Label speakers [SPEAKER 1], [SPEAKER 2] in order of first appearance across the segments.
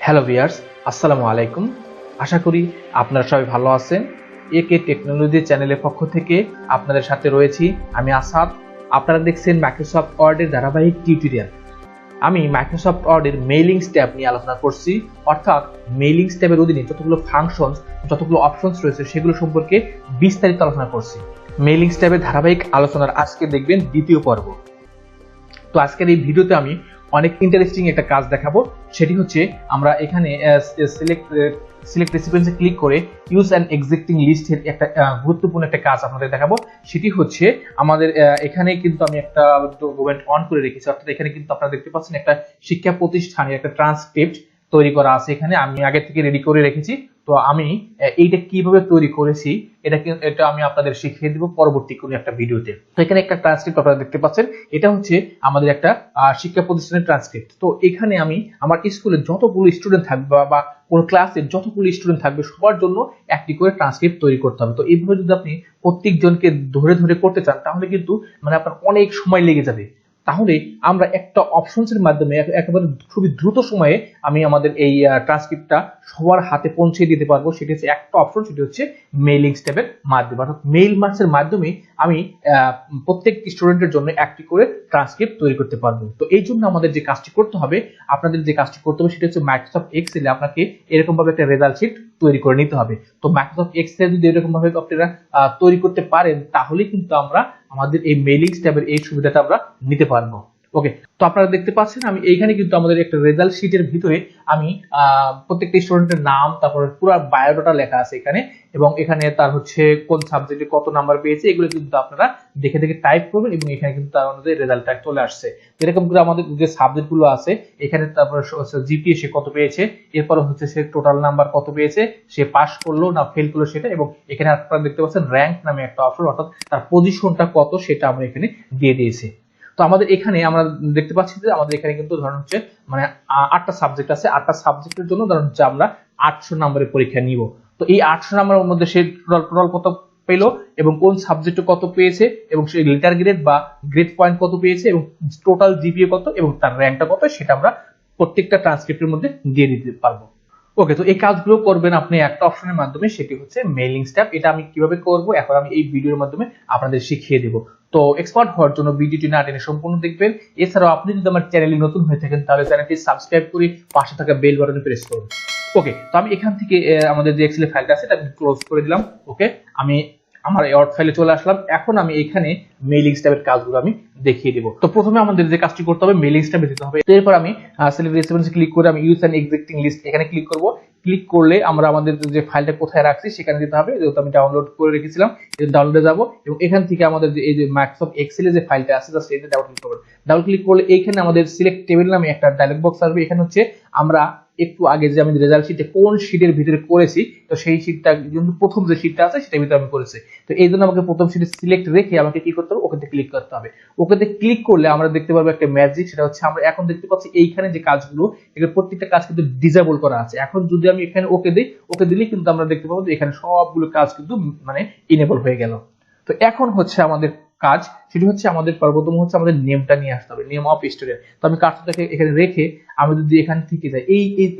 [SPEAKER 1] Hello viewers, আসসালামু আলাইকুম। আশা করি আপনারা সবাই ভালো আছেন। একে টেকনোলজি চ্যানেলের পক্ষ থেকে আপনাদের সাথে রয়েছি আমি আসাদ। আপনারা দেখছেন মাইক্রোসফট ওয়ার্ডের ধারাবাহিক টিউটোরিয়াল। আমি মাইক্রোসফট ওয়ার্ডের মেইলিংস ট্যাব নিয়ে আলোচনা করছি, অর্থাৎ মেইলিংস ট্যাবের অধীনে যতগুলো ফাংশনস, যতগুলো অপশনস রয়েছে সেগুলো সম্পর্কে বিস্তারিত আলোচনা করছি। মেইলিংস ট্যাবের ধারাবাহিক আলোচনার আজকে দেখবেন দ্বিতীয় পর্ব। তো আজকের এই ভিডিওতে আমি অনেক ইন্টারেস্টিং একটা কাজ দেখাবো। সেটি হচ্ছে আমরা এখানে সিলেক্ট রেসিপিয়েন্টে ক্লিক করে ইউজ অ্যান এক্সিস্টিং লিস্টের একটা গুরুত্বপূর্ণ একটা কাজ আপনাদের দেখাবো। সেটি হচ্ছে আমাদের এখানে কিন্তু আমি একটা ডকুমেন্ট অন করে রেখেছি, অর্থাৎ এখানে কিন্তু আপনারা দেখতে পাচ্ছেন একটা শিক্ষা প্রতিষ্ঠানের একটা ট্রান্সক্রিপ্ট তৈরি করা আছে। এখানে আমি আগে থেকে রেডি করে রেখেছি। তো আমি এইটা কিভাবে তৈরি করেছি এটা আমি আপনাদের শিখিয়ে দিব পরবর্তী কোনো একটা ভিডিওতে। তো এখানে একটা ট্রান্সক্রিপ্ট আপনারা দেখতে পাচ্ছেন, এটা হচ্ছে আমাদের একটা শিক্ষা প্রতিষ্ঠানের ট্রান্সক্রিপ্ট। তো এখানে আমি আমার স্কুলে যতগুলো স্টুডেন্ট থাকবে বা কোন ক্লাসে যতগুলো স্টুডেন্ট থাকবে সবার জন্য একটি করে ট্রান্সক্রিপ্ট তৈরি করতে হবে। তো এইভাবে যদি আপনি প্রত্যেকজনকে ধরে ধরে করতে চান তাহলে কিন্তু আপনার অনেক সময় লেগে যাবে। তাহলে আমরা একটা অপশনসের মাধ্যমে একেবারে খুবই দ্রুত সময়ে আমি আমাদের এই ট্রান্সক্রিপ্টটা সবার হাতে পৌঁছে দিতে পারবো। সেটা হচ্ছে একটা অপশন, সেটা হচ্ছে মেইলিংস ট্যাবের মাধ্যমে, অর্থাৎ মেইল মার্কসের মাধ্যমে আমি প্রত্যেক স্টুডেন্টের জন্য একটি করে ট্রান্সক্রিপ্ট তৈরি করতে পারবো। তো এই জন্য আমাদের যে কাজটি করতে হবে, আপনাদের যে কাজটি করতে হবে সেটা হচ্ছে মাইক্রোসফট এক্সেলে আপনাকে এরকম ভাবে একটা রেজাল্ট শিট তৈরি করে নিতে হবে। তো মাইক্রোসফট এক্সেল যদি এরকম ভাবে আপনারা তৈরি করতে পারেন তাহলে কিন্তু আমরা আমাদের এই মেইলিংস ট্যাবের এই সুবিধাটা আমরা নিতে পারবো। ওকে, তো আপনারা দেখতে পাচ্ছেন আমি এইখানে কিন্তু আমাদের একটা রেজাল্ট শিটের ভিতরে আমি প্রত্যেকটা স্টুডেন্টের নাম, তারপরে পুরো বায়োডাটা লেখা আছে এখানে, এবং এখানে তার হচ্ছে কোন সাবজেক্টে কত নাম্বার পেয়েছে এগুলো কিন্তু আপনারা দেখে দেখে টাইপ করবেন, এবং এখানে কিন্তু তার অনুযায়ী রেজাল্টটা চলে আসছে। এরকম করে আমাদের যে সাবজেক্ট গুলো আছে এখানে, তারপরে জিপিএ সে কত পেয়েছে, এরপর হচ্ছে সে টোটাল নাম্বার কত পেয়েছে, সে পাস করলো না ফেল করলো সেটা, এবং এখানে আপনারা দেখতে পাচ্ছেন র্যাঙ্ক নামে একটা অপশন, অর্থাৎ তার পজিশনটা কত সেটা আমরা এখানে দিয়ে দিয়েছি। তো আমাদের এখানে আমরা দেখতে পাচ্ছি যে আমাদের এখানে কিন্তু ধরুন হচ্ছে 8টা সাবজেক্ট আছে, 8টা সাবজেক্টের জন্য ধরুন হচ্ছে আমরা 800 নম্বরের পরীক্ষা নিব। তো এই 800 নম্বরের মধ্যে সে টোটাল কত পেলো এবং কোন সাবজেক্টে কত পেয়েছে এবং সে লেটার গ্রেড বা গ্রেড পয়েন্ট কত পেয়েছে এবং টোটাল জিপিএ কত এবং তার র্যাঙ্কটা কত সেটা আমরা প্রত্যেকটা ট্রান্সক্রিপ্টের মধ্যে দিয়ে দিতে পারবো। ওকে, তো এই কাজগুলো করবেন আপনি একটা অপশনের মাধ্যমে, সেটি হচ্ছে মেইলিংস ট্যাব। এটা আমি কিভাবে করব এখন আমি এই ভিডিওর মাধ্যমে আপনাদের শিখিয়ে দেব। তো এক্সপার্ট হওয়ার জন্য ভিডিওটি না টেনে সম্পূর্ণ দেখবেন। এছাড়াও আপনি যদি আমার চ্যানেলে নতুন হয়ে থাকেন তাহলে চ্যানেলটি সাবস্ক্রাইব করে পাশে থাকা বেল বাটনে প্রেস করুন। ওকে, তো আমি এখান থেকে আমাদের যে এক্সেল ফাইলটা আছে এটা ক্লোজ করে দিলাম। ওকে, আমি আমার ওয়ার্ড ফাইলে চলে আসলাম। এখন আমি এখানে মেইলিংস ট্যাবের কাজগুলো আমি দেখিয়ে দেব। তো প্রথমে আমাদের যে কাজটি করতে হবে মেইলিংস ট্যাবে যেতে হবে। এরপর আমি সিলেক্ট রেসিপিয়েন্টে ক্লিক করে আমি ইউজ অ্যান এক্সিস্টিং লিস্ট এখানে ক্লিক করব। ক্লিক করলে আমরা আমাদের যে ফাইলটা কোথায় রাখছি সেখানে যেতে হবে, যেহেতু আমি ডাউনলোড করে রেখেছিলাম ডাউনলোডে যাব, এবং এখান থেকে আমাদের যে এই যে মাইক্রোসফট এক্সেলে যে ফাইলটা আছে জাস্ট এই যে ডাবল ক্লিক করবেন। ডাবল ক্লিক করলে এইখানে আমাদের সিলেক্ট টেবিল নামে একটা ডায়লগ বক্স আসবে। এখানে হচ্ছে আমরা একটু আগে যে আমি রেজাল্ট শিটে কোন শিটের ভিতরে করেছি, তো সেই শিটটা কিন্তু প্রথম যে শিটটা আছে সেটার ভিতরে আমি করেছি। তো এই জন্য আমাকে প্রথম শিটে সিলেক্ট রেখে আমাকে কি করতে হবে, ওকেতে ক্লিক করতে হবে। ওকেতে ক্লিক করলে আমরা দেখতে পাবো একটা ম্যাজিক, সেটা হচ্ছে আমরা এখন দেখতে পাচ্ছি এইখানে যে কাজগুলো এগুলো প্রত্যেকটা কাজ কিন্তু ডিসেবল করা আছে। এখন যদি আমি এখানে ওকে দিই, ওকে দিলেই কিন্তু আমরা দেখতে পাবো যে এখানে সবগুলো কাজ কিন্তু ইনেবল হয়ে গেল। তো এখন হচ্ছে আমাদের কাজ, সেটি হচ্ছে আমাদের সর্বপ্রথম হচ্ছে আমাদের নেমটা নিয়ে আসতে হবে, নেম অফ স্টুডেন্ট। তো আমি কাজটাকে এখানে রেখে আমি যদি এখান থেকে যাই,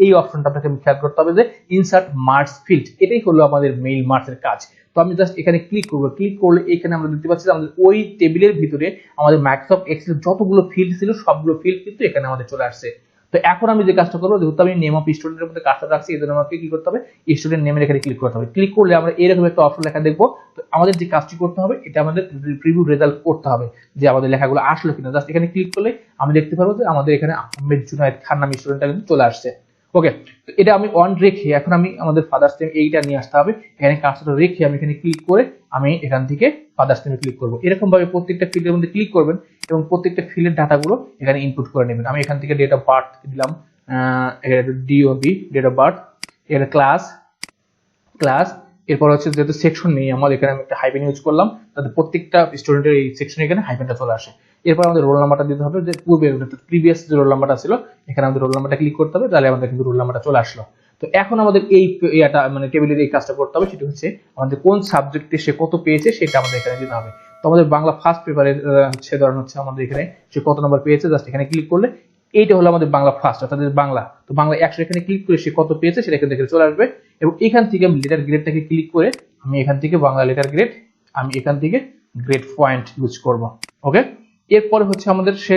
[SPEAKER 1] এই অপশনটা আপনাকে খেয়াল করতে হবে যে ইনসার্ট মার্কস ফিল্ড, এটাই হলো আমাদের মেইল মার্কসের কাজ। তো আমি জাস্ট এখানে ক্লিক করবো। ক্লিক করলে এখানে আমরা দেখতে পাচ্ছি আমাদের ওই টেবিলের ভিতরে আমাদের মাইক্রোসফট এক্সেল যতগুলো ফিল্ড ছিল সবগুলো ফিল্ড কিন্তু এখানে আমাদের চলে আসছে। তো এখন আমি যে কাজটা করবো, যেহেতু আমি নেম অফ স্টুডেন্টের মধ্যে কাজটা রাখছি, এই জন্য আমাকে কি করতে হবে, স্টুডেন্ট নেমের এখানে ক্লিক করতে হবে। ক্লিক করলে আমরা এরকম একটা অপশন লেখা দেখবো। তো আমাদের যে কাজটি করতে হবে এটা আমাদের প্রিভিউ রেজাল্ট করতে হবে যে আমাদের লেখাগুলো আসলো কিনা। জাস্ট এখানে ক্লিক করলে আমি দেখতে পারবো যে আমাদের এখানে আহমেদ জুনায়েদ খান নামে স্টুডেন্টটা কিন্তু চলে আসছে। ওকে, তো এটা আমি অন রেখে এখন আমি আমাদের ফাদার্স নেম এইটা নিয়ে আসতে হবে। এখানে কাজটা রেখে আমি এখানে ক্লিক করে আমি এখান থেকে ফাদার্স নেমে ক্লিক করবো। এরকম ভাবে প্রত্যেকটা ফিল্ডের মধ্যে ক্লিক করবেন এবং প্রত্যেকটা ফিল্ডের ডাটাগুলো এখানে ইনপুট করে নেবেন। আমি এখান থেকে ডেট অফ বার্থ দিলাম, ডিওবি ডেট অফ বার্থ, এর ক্লাস, এরপর হচ্ছে যেহেতু সেকশন নেই আমাদের এখানে আমি একটা হাইফেন ইউজ করলাম যাতে প্রত্যেকটা স্টুডেন্টের এই সেকশনে এখানে হাইফেনটা চলে আসে। এরপর আমাদের রোল নাম্বারটা দিতে হবে, যে প্রিভিয়াস যে রোল নাম্বারটা ছিল এখানে আমাদের রোল নাম্বারটা ক্লিক করতে হবে, তাহলে আমাদের কিন্তু রোল নাম্বারটা চলে আসলো। তো এখন আমাদের এই টেবিলের এই কাজটা করতে হবে, সেটা হচ্ছে আমাদের কোন সাবজেক্টে সে কত পেয়েছে সেটা আমাদের এখানে দিতে হবে। তো আমাদের বাংলা ফার্স্ট পেপারের হচ্ছে ধরেন হচ্ছে আমাদের এখানে সে কত নাম্বার পেয়েছে, জাস্ট এখানে ক্লিক করলে এইটা হলো আমাদের বাংলা ফার্স্ট অর্থাৎ বাংলা। তো বাংলা 100 এখানে ক্লিক করে সে কত পেয়েছে সেটা কিন্তু এখানে চলে আসবে, এবং এখান থেকে আমি লেটার গ্রেডটাকে ক্লিক করে আমি এখান থেকে বাংলা লেটার গ্রেড আমি এখান থেকে গ্রেড পয়েন্ট ইউজ করব। ওকে, এরপরে হচ্ছে আমাদের সে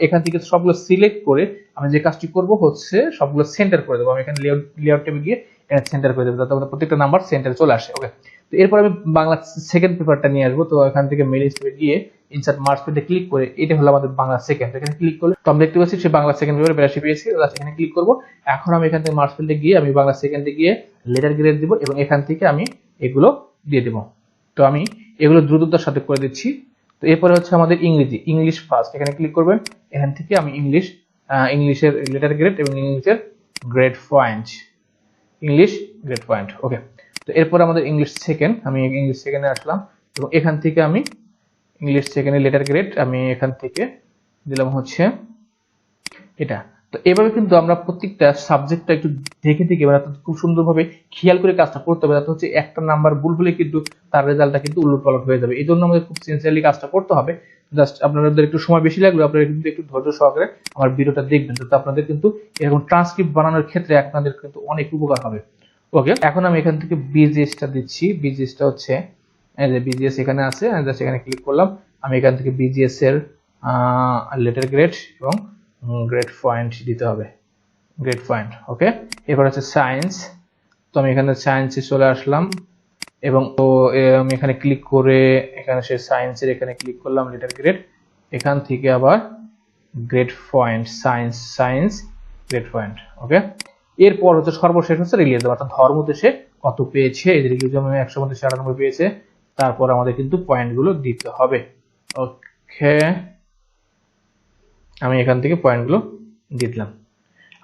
[SPEAKER 1] এখান থেকে সবগুলো সিলেক্ট করে আমি যে কাজটি করব হচ্ছে সবগুলো সেন্টার করে দেবো। আমি এখানে লেআউট ট্যাবে গিয়ে এখানে সেন্টার করে দেবো, যাতে আমাদের প্রত্যেকটা নাম্বার সেন্টারে চলে আসে। ওকে, তো এরপর আমি বাংলা সেকেন্ড পেপারটা নিয়ে আসবো। তো এখান থেকে মেল হিসেবে গিয়ে ইনসার্ট মার্কস পেজে ক্লিক করে এটা হলো আমাদের বাংলা সেকেন্ড, এখানে ক্লিক করলে তো আমি দেখতে পাচ্ছি সে বাংলা সেকেন্ড পেপারে 82 পেয়েছি, এখানে ক্লিক করব। এখন আমি এখান থেকে মার্কস পেজে গিয়ে আমি বাংলা সেকেন্ডে গিয়ে লেটার গ্রেড দিব, এবং এখান থেকে আমি এগুলো দিয়ে দেব। তো আমি এগুলো দ্রুততার সাথে করে দিচ্ছি। তো এরপরে হচ্ছে আমাদের ইংলিশ ফার্স্ট, এখানে ক্লিক করবেন। এখান থেকে আমি ইংলিশের লেটার গ্রেড এবং ইংলিশের grade point, English grade point. Okay, তো এরপর আমাদের ইংলিশ সেকেন্ড, আমি ইংলিশ সেকেন্ডে আসলাম, এবং এখান থেকে আমি ইংলিশ সেকেন্ডের লেটার গ্রেড আমি এখান থেকে দিলাম হচ্ছে এটা। তো এভাবে কিন্তু আমরা প্রত্যেকটা সাবজেক্টটা একটু দেখে দেখে মানে খুব সুন্দরভাবে খেয়াল করে কাজটা করতে হবে, যাতে হচ্ছে একটা নাম্বার ভুল হলে কিন্তু তার রেজাল্টটা কিন্তু উলটপালট হয়ে যাবে। এই জন্য আমাদের খুব সিনসিয়ারলি কাজটা করতে হবে। জাস্ট আপনাদের একটু সময় বেশি লাগলো, আপনারা কিন্তু একটু ধৈর্য সহকারে আমার ভিডিওটা দেখবেন, তো আপনাদের কিন্তু এরকম ট্রান্সক্রিপ্ট বানানোর ক্ষেত্রে আপনাদের কিন্তু অনেক উপকার হবে। ওকে, এখন আমি এখান থেকে বিজিএসটা দিচ্ছি। বিজিএসটা হচ্ছে এই যে বিজিএস এখানে আছে, জাস্ট এখানে ক্লিক করলাম। আমি এখান থেকে বিজিএস এর লেটার গ্রেড এবং গ্রেড পয়েন্ট দিতে হবে, গ্রেড পয়েন্ট। ওকে, এবার হচ্ছে সায়েন্স। তো আমি এখানে সায়েন্সে চলে আসলাম, এবং তো আমি এখানে ক্লিক করে এখানে সে সায়েন্সের এখানে ক্লিক করলাম লেটার গ্রেড, এখান থেকে আবার grade point science grade point. Okay, এরপর হচ্ছে সর্বশেষ হচ্ছে রিলিজিয়াম, অর্থাৎ ধর্মতে সে কত পেয়েছে। এই রিলিজিয়াম 100 মধ্যে 98 পেয়েছে, তারপর আমাদের কিন্তু পয়েন্টগুলো দিতে হবে। ওকে, আমি এখান থেকে পয়েন্টগুলো দিলাম।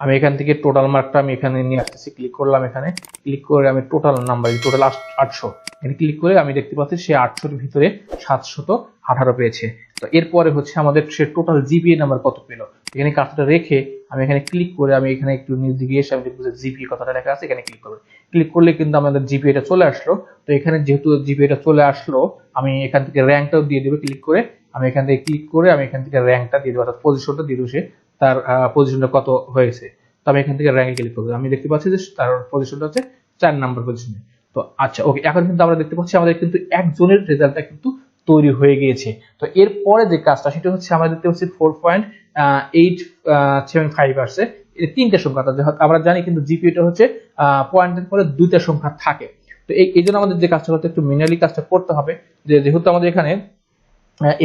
[SPEAKER 1] আমি এখান থেকে টোটাল মার্কটা আমি এখানে নিয়ে আসতেছি, ক্লিক করলাম। এখানে ক্লিক করে আমি টোটাল নাম্বার টোটাল 800 এখানে ক্লিক করে আমি দেখতে পাচ্ছি সে 800 এর ভিতরে 718 পেয়েছে। তো এরপরে হচ্ছে আমাদের সে টোটাল জিপিএ নাম্বার কত পেলো, এখানে কাজটা রেখে আমি এখানে ক্লিক করে আমি এখানে একটু নিচ দিকে এসে আমি দেখবো যে জিপিএ কথাটা লেখা আছে, এখানে ক্লিক করবো। ক্লিক করলে কিন্তু আমাদের জিপিএটা চলে আসলো। তো এখানে যেহেতু জিপিএটা চলে আসলো, আমি এখান থেকে র্যাঙ্কটাও দিয়ে দেবো। ক্লিক করে আমি এখান থেকে ক্লিক করে আমি এখান থেকে র্যাঙ্কটা দিয়ে দেবো, অর্থাৎ পজিশনটা দিয়ে দেবো, সে তার পজিশনটা কত হয়েছে। তো আমি এখান থেকে র্যাঙ্কে ক্লিক করবো, আমি দেখতে পাচ্ছি যে তার পজিশনটা হচ্ছে 4 নাম্বার পজিশনে। তো আচ্ছা, ওকে, এখন কিন্তু আমরা দেখতে পাচ্ছি আমাদের কিন্তু একজনের রেজাল্টটা কিন্তু তৈরি হয়ে গিয়েছে। তো এরপরে যে কাজটা সেটা হচ্ছে আমরা দেখতে পাচ্ছি 4.875 আসছে। এটা 3টা সংখ্যা, আমরা জানি কিন্তু জিপিএটা হচ্ছে পয়েন্টের পরে 2টা সংখ্যা থাকে। তো এই জন্য আমাদের যে কাজটা করতে একটু ম্যানুয়ালি কাজটা করতে হবে, যে যেহেতু আমাদের এখানে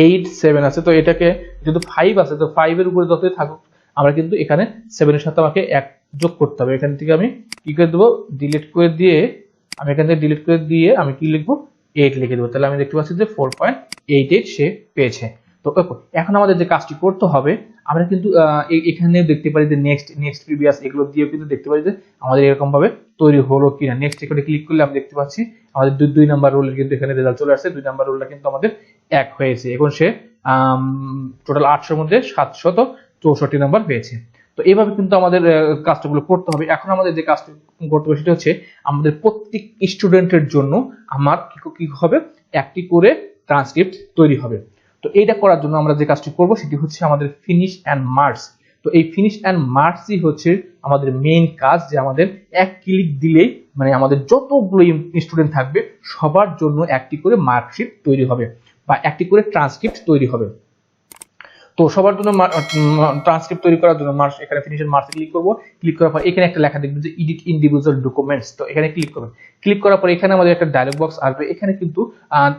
[SPEAKER 1] 8 7 আছে, তো এটাকে যেহেতু 5 আছে, তো 5 এর উপরে যতই থাকুক আমরা কিন্তু এখানে 7 এর সাথে আমাকে 1 যোগ করতে হবে। এখান থেকে আমি কি করে দেবো, ডিলিট করে দিয়ে আমি এখান থেকে ডিলিট করে দিয়ে আমি কি লিখবো, 8 লিখে দেবো। তাহলে আমি দেখতে পাচ্ছি যে 4.88 সে পেয়েছে। তো এখন আমাদের যে কাজটি করতে হবে, আমরা কিন্তু এখানে দেখতে পারি যে নেক্সট প্রিভিয়াস এগুলো দিয়ে কিন্তু দেখতে পারি যে আমাদের এরকম ভাবে তৈরি হলো কিনা। নেক্সট এখানে ক্লিক করলে আমি দেখতে পাচ্ছি আমাদের 2 নাম্বার রোলের কিন্তু এখানে রেজাল্ট চলে আসছে। 2 নাম্বার রোলটা কিন্তু আমাদের 1 হয়েছে। এখন সে টোটাল 800 এর মধ্যে 764 নাম্বার পেয়েছে। তো এইভাবে কিন্তু আমাদের কাজগুলো করতে হবে। এখন আমাদের যে কাজটি করতে হবে সেটা হচ্ছে আমাদের প্রত্যেক স্টুডেন্টের জন্য আমার কি হবে, একটি করে ট্রান্সক্রিপ্ট তৈরি হবে। তো এইটা করার জন্য আমরা যে কাজটি করব সেটি হচ্ছে আমাদের ফিনিশ অ্যান্ড মার্কস। তো এই ফিনিশ অ্যান্ড মার্কসই হচ্ছে আমাদের মেইন কাজ, যে আমাদের এক ক্লিক দিলেই মানে আমাদের যতগুলো স্টুডেন্ট থাকবে সবার জন্য একটি করে মার্কশিট তৈরি হবে বা একটি করে ট্রান্সক্রিপ্ট তৈরি হবে। তো সবার জন্য ট্রান্সক্রিপ্ট তৈরি করার জন্য এখানে ফিনিশের মার্কসে ক্লিক করব। ক্লিক করার পর এখানে একটা লেখা দেখবেন যে এডিট ইন্ডিভিজুয়াল ডকুমেন্টস। তো এখানে ক্লিক করবেন। ক্লিক করার পর এখানে আমাদের একটা ডায়লগ বক্স আসবে। এখানে কিন্তু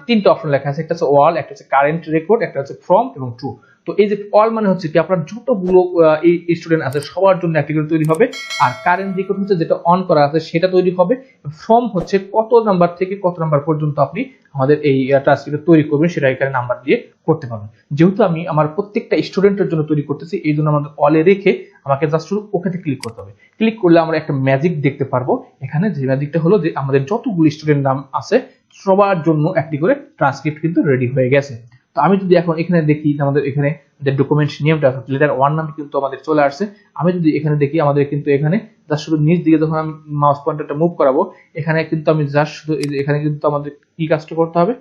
[SPEAKER 1] 3টা অপশন লেখা আছে, একটা হচ্ছে অল, একটা হচ্ছে কারেন্ট রেকর্ড, একটা হচ্ছে ফ্রম এবং ট্রু। তো এই যে অল মানে হচ্ছে কি আপনার যতগুলো এই স্টুডেন্ট আছে সবার জন্য একটি করে তৈরি হবে, আর কারেন্ট রেকর্ড হচ্ছে যেটা অন করা আছে সেটা তৈরি হবে, ফ্রম হচ্ছে কত নাম্বার থেকে কত নাম্বার পর্যন্ত আপনি আমাদের এই ট্রান্সক্রিপ্ট তৈরি করবেন সেটা এখানে নাম্বার দিয়ে করতে পারবেন। যেহেতু আমি আমার প্রত্যেকটা স্টুডেন্টের জন্য তৈরি করতেছি, এই জন্য আমাদের অলে রেখে আমাকে জাস্ট শুধু ওকেতে ক্লিক করতে হবে। ক্লিক করলে আমরা একটা ম্যাজিক দেখতে পারবো। এখানে যে ম্যাজিকটা হলো যে আমাদের যতগুলো স্টুডেন্ট নাম আছে সবার জন্য একটি করে ট্রান্সক্রিপ্ট কিন্তু রেডি হয়ে গেছে। তো আমি যদি এখন এখানে দেখি আমাদের এখানে যে ডকুমেন্ট নেমটা লেটার 1 নামে কিন্তু আমাদের চলে আসছে। আমি যদি এখানে দেখি আমাদের কিন্তু এখানে জাস্ট শুধু নিচ দিকে যখন আমি মাউস পয়েন্টারটা মুভ করাবো, এখানে কিন্তু আমি জাস্ট শুধু এখানে কিন্তু আমাদের কি কাজটা করতে হবে,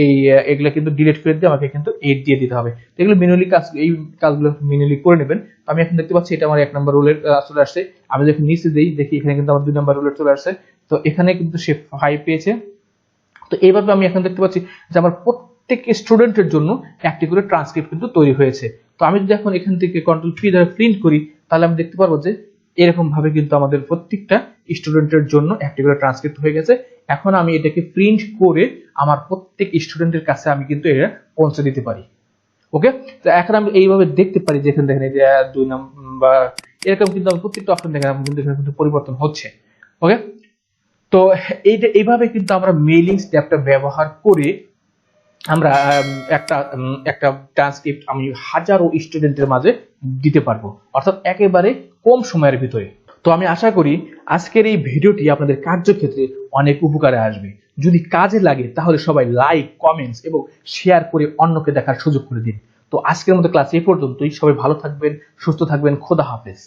[SPEAKER 1] এই এগুলো কিন্তু ডিলিট করে দিয়ে আমাকে কিন্তু 8 দিয়ে দিতে হবে। তো এগুলো ম্যানুয়ালি এই কাজগুলো ম্যানুয়ালি করে নেবেন। তো আমি এখন দেখতে পাচ্ছি এটা আমার 1 নম্বর রুলের চলে আসছে। আমি যখন নিচে দেই দেখি এখানে কিন্তু আমার 2 নম্বর রুলের চলে আসছে। তো এখানে কিন্তু সে 5 পেয়েছে। তো এইভাবে আমি এখন দেখতে পাচ্ছি যে আমার প্রত্যেক স্টুডেন্টের জন্য একটি করে ট্রান্সক্রিপ্ট কিন্তু তৈরি হয়েছে। তো আমি যদি এখন এখান থেকে কন্ট্রোল পি দ্বারা প্রিন্ট করি, তাহলে আমি দেখতে পারবো যে এরকম ভাবে কিন্তু আমাদের প্রত্যেকটা স্টুডেন্টের জন্য একটি করে ট্রান্সক্রিপ্ট হয়ে গেছে। এখন আমি এটাকে প্রিন্ট করে আমার প্রত্যেক স্টুডেন্টের কাছে আমি কিন্তু এটা পৌঁছে দিতে পারি। ওকে, তো এখন আমি এইভাবে দেখতে পারি যে এখানে দেখেন এই যে 2 নাম্বার এরকম কিন্তু আমি প্রত্যেকটা অপশন দেখেন কিন্তু এখানে কিন্তু পরিবর্তন হচ্ছে। ওকে, তো এইভাবে কিন্তু আমরা মেইলিং স্টেপটা ব্যবহার করে আমরা একটা একটা ট্রান্সক্রিপ্ট আমি হাজারো স্টুডেন্টের মাঝে দিতে পারবো, অর্থাৎ একেবারে কম সময়ের ভিতরে। তো আমি আশা করি আজকের এই ভিডিওটি আপনাদের কার্যক্ষেত্রে অনেক উপকারে আসবে। যদি কাজে লাগে তাহলে সবাই লাইক, কমেন্টস এবং শেয়ার করে অন্যকে দেখার সুযোগ করে দিন। তো আজকের মতো ক্লাস এই পর্যন্তই। সবাই ভালো থাকবেন, সুস্থ থাকবেন। খোদা হাফেজ।